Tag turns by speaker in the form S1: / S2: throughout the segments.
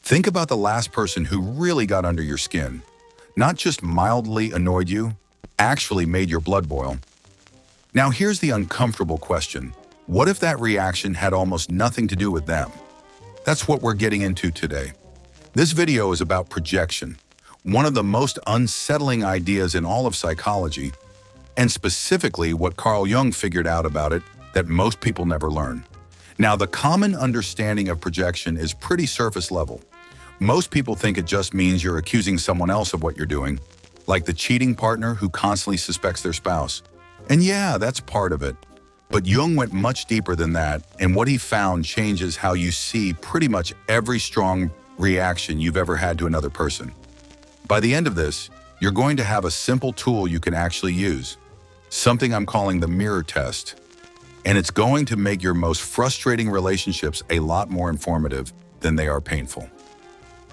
S1: Think about the last person who really got under your skin. Not just mildly annoyed you, actually made your blood boil. Now here's the uncomfortable question. What if that reaction had almost nothing to do with them? That's what we're getting into today. This video is about projection, one of the most unsettling ideas in all of psychology, and specifically what Carl Jung figured out about it that most people never learn. Now, the common understanding of projection is pretty surface level. Most people think it just means you're accusing someone else of what you're doing, like the cheating partner who constantly suspects their spouse. And yeah, that's part of it. But Jung went much deeper than that, and what he found changes how you see pretty much every strong reaction you've ever had to another person. By the end of this, you're going to have a simple tool you can actually use, something I'm calling the mirror test. And it's going to make your most frustrating relationships a lot more informative than they are painful.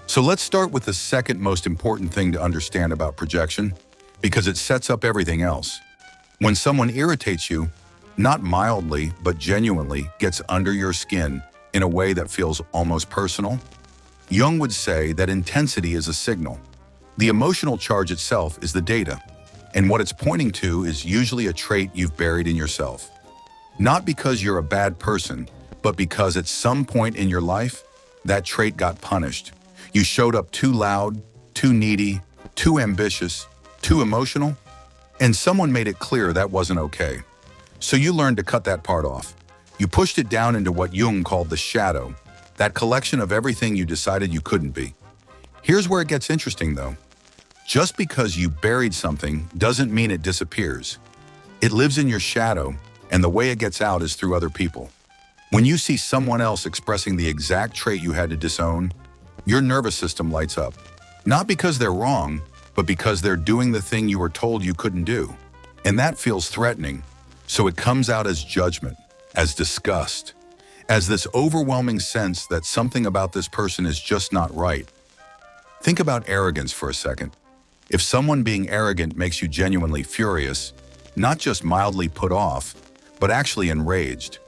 S1: So let's start with the second most important thing to understand about projection, because it sets up everything else. When someone irritates you, not mildly, but genuinely gets under your skin in a way that feels almost personal, Jung would say that intensity is a signal. The emotional charge itself is the data, and what it's pointing to is usually a trait you've buried in yourself. Not because you're a bad person, but because at some point in your life, that trait got punished. You showed up too loud, too needy, too ambitious, too emotional, and someone made it clear that wasn't okay. So you learned to cut that part off. You pushed it down into what Jung called the shadow, that collection of everything you decided you couldn't be. Here's where it gets interesting though. Just because you buried something doesn't mean it disappears. It lives in your shadow, and the way it gets out is through other people. When you see someone else expressing the exact trait you had to disown, your nervous system lights up. Not because they're wrong, but because they're doing the thing you were told you couldn't do. And that feels threatening, so it comes out as judgment, as disgust, as this overwhelming sense that something about this person is just not right. Think about arrogance for a second. If someone being arrogant makes you genuinely furious, not just mildly put off, but actually enraged,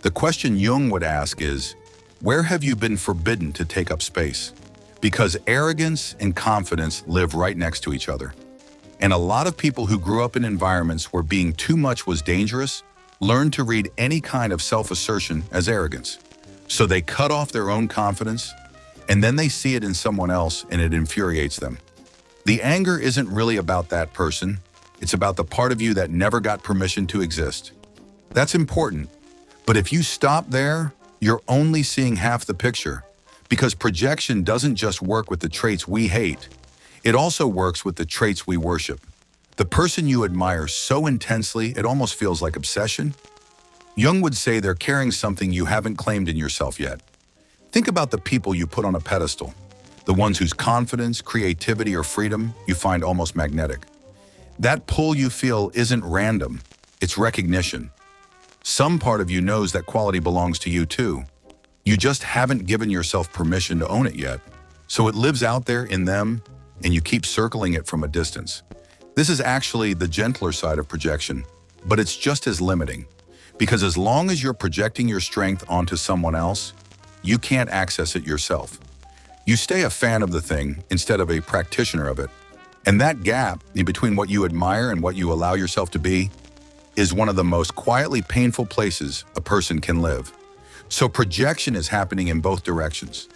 S1: the question Jung would ask is, where have you been forbidden to take up space? Because arrogance and confidence live right next to each other. And a lot of people who grew up in environments where being too much was dangerous learned to read any kind of self-assertion as arrogance. So they cut off their own confidence, and then they see it in someone else and it infuriates them. The anger isn't really about that person. It's about the part of you that never got permission to exist. That's important. But if you stop there, you're only seeing half the picture, because projection doesn't just work with the traits we hate. It also works with the traits we worship. The person you admire so intensely it almost feels like obsession. Jung would say they're carrying something you haven't claimed in yourself yet. Think about the people you put on a pedestal, the ones whose confidence, creativity, or freedom you find almost magnetic. That pull you feel isn't random, it's recognition. Some part of you knows that quality belongs to you too. You just haven't given yourself permission to own it yet. So it lives out there in them, and you keep circling it from a distance. This is actually the gentler side of projection, but it's just as limiting. Because as long as you're projecting your strength onto someone else, you can't access it yourself. You stay a fan of the thing instead of a practitioner of it. And that gap in between what you admire and what you allow yourself to be is one of the most quietly painful places a person can live. So projection is happening in both directions.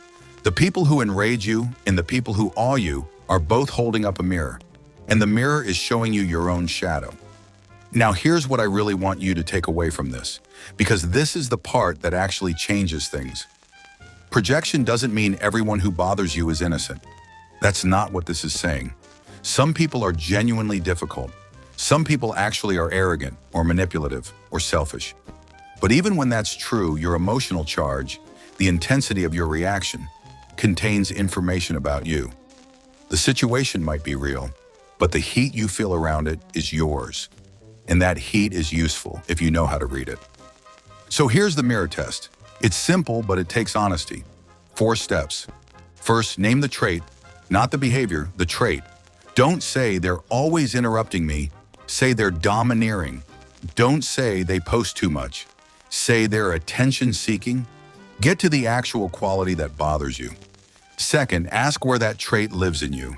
S1: The people who enrage you and the people who awe you are both holding up a mirror, and the mirror is showing you your own shadow. Now here's what I really want you to take away from this, because this is the part that actually changes things. Projection doesn't mean everyone who bothers you is innocent. That's not what this is saying. Some people are genuinely difficult. Some people actually are arrogant or manipulative or selfish. But even when that's true, your emotional charge, the intensity of your reaction, contains information about you. The situation might be real, but the heat you feel around it is yours. And that heat is useful if you know how to read it. So here's the mirror test. It's simple, but it takes honesty. 4 steps. First, name the trait, not the behavior, the trait. Don't say they're always interrupting me. Say they're domineering. Don't say they post too much. Say they're attention-seeking. Get to the actual quality that bothers you. Second, ask where that trait lives in you.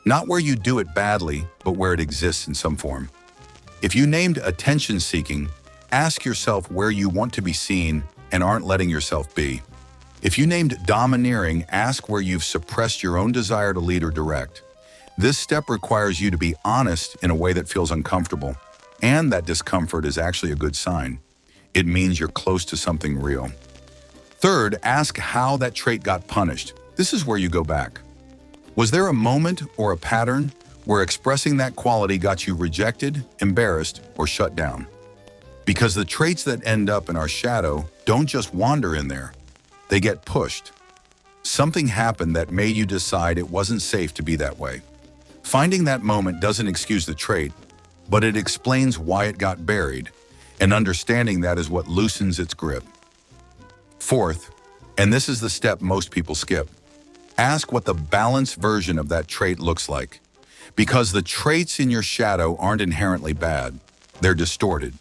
S1: Not where you do it badly, but where it exists in some form. If you named attention-seeking, ask yourself where you want to be seen and aren't letting yourself be. If you named domineering, ask where you've suppressed your own desire to lead or direct. This step requires you to be honest in a way that feels uncomfortable, and that discomfort is actually a good sign. It means you're close to something real. Third, ask how that trait got punished. This is where you go back. Was there a moment or a pattern where expressing that quality got you rejected, embarrassed, or shut down? Because the traits that end up in our shadow don't just wander in there, they get pushed. Something happened that made you decide it wasn't safe to be that way. Finding that moment doesn't excuse the trait, but it explains why it got buried, and understanding that is what loosens its grip. Fourth, and this is the step most people skip, ask what the balanced version of that trait looks like. Because the traits in your shadow aren't inherently bad, they're distorted.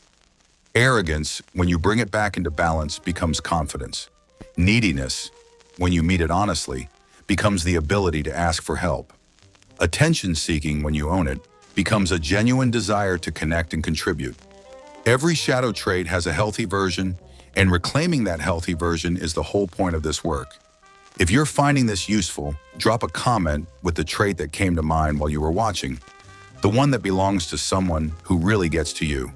S1: Arrogance, when you bring it back into balance, becomes confidence. Neediness, when you meet it honestly, becomes the ability to ask for help. Attention-seeking, when you own it, becomes a genuine desire to connect and contribute. Every shadow trait has a healthy version, and reclaiming that healthy version is the whole point of this work. If you're finding this useful, drop a comment with the trait that came to mind while you were watching, the one that belongs to someone who really gets to you.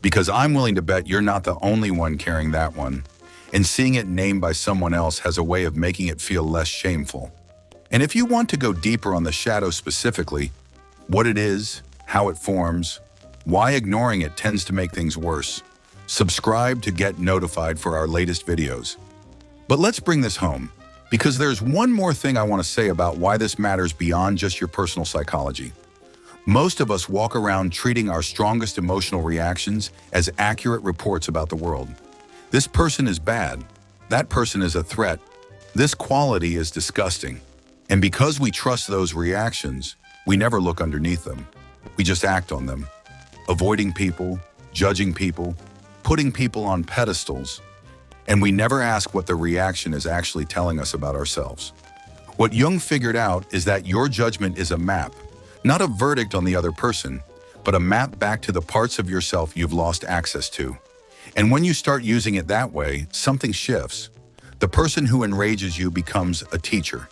S1: Because I'm willing to bet you're not the only one carrying that one, and seeing it named by someone else has a way of making it feel less shameful. And if you want to go deeper on the shadow specifically, what it is, how it forms, why ignoring it tends to make things worse, subscribe to get notified for our latest videos. But let's bring this home, because there's one more thing I want to say about why this matters beyond just your personal psychology. Most of us walk around treating our strongest emotional reactions as accurate reports about the world. This person is bad. That person is a threat. This quality is disgusting. And because we trust those reactions, we never look underneath them. We just act on them, avoiding people, judging people, putting people on pedestals, and we never ask what the reaction is actually telling us about ourselves. What Jung figured out is that your judgment is a map, not a verdict on the other person, but a map back to the parts of yourself you've lost access to. And when you start using it that way, something shifts. The person who enrages you becomes a teacher.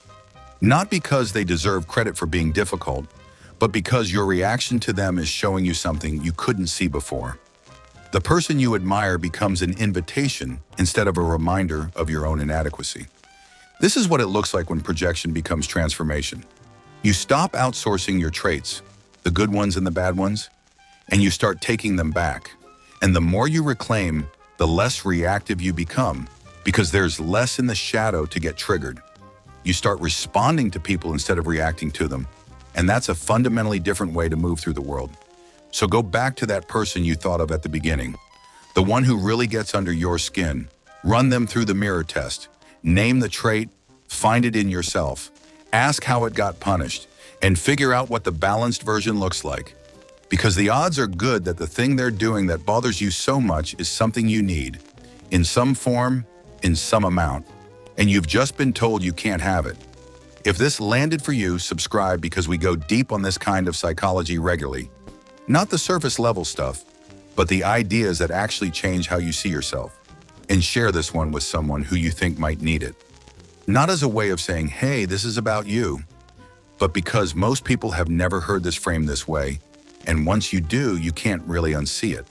S1: Not because they deserve credit for being difficult, but because your reaction to them is showing you something you couldn't see before. The person you admire becomes an invitation instead of a reminder of your own inadequacy. This is what it looks like when projection becomes transformation. You stop outsourcing your traits, the good ones and the bad ones, and you start taking them back. And the more you reclaim, the less reactive you become, because there's less in the shadow to get triggered. You start responding to people instead of reacting to them, and that's a fundamentally different way to move through the world. So go back to that person you thought of at the beginning, the one who really gets under your skin. Run them through the mirror test. Name the trait, find it in yourself, ask how it got punished, and figure out what the balanced version looks like. Because the odds are good that the thing they're doing that bothers you so much is something you need, in some form, in some amount, and you've just been told you can't have it. If this landed for you, subscribe, because we go deep on this kind of psychology regularly. Not the surface level stuff, but the ideas that actually change how you see yourself. And share this one with someone who you think might need it. Not as a way of saying, hey, this is about you, but because most people have never heard this framed this way, and once you do, you can't really unsee it.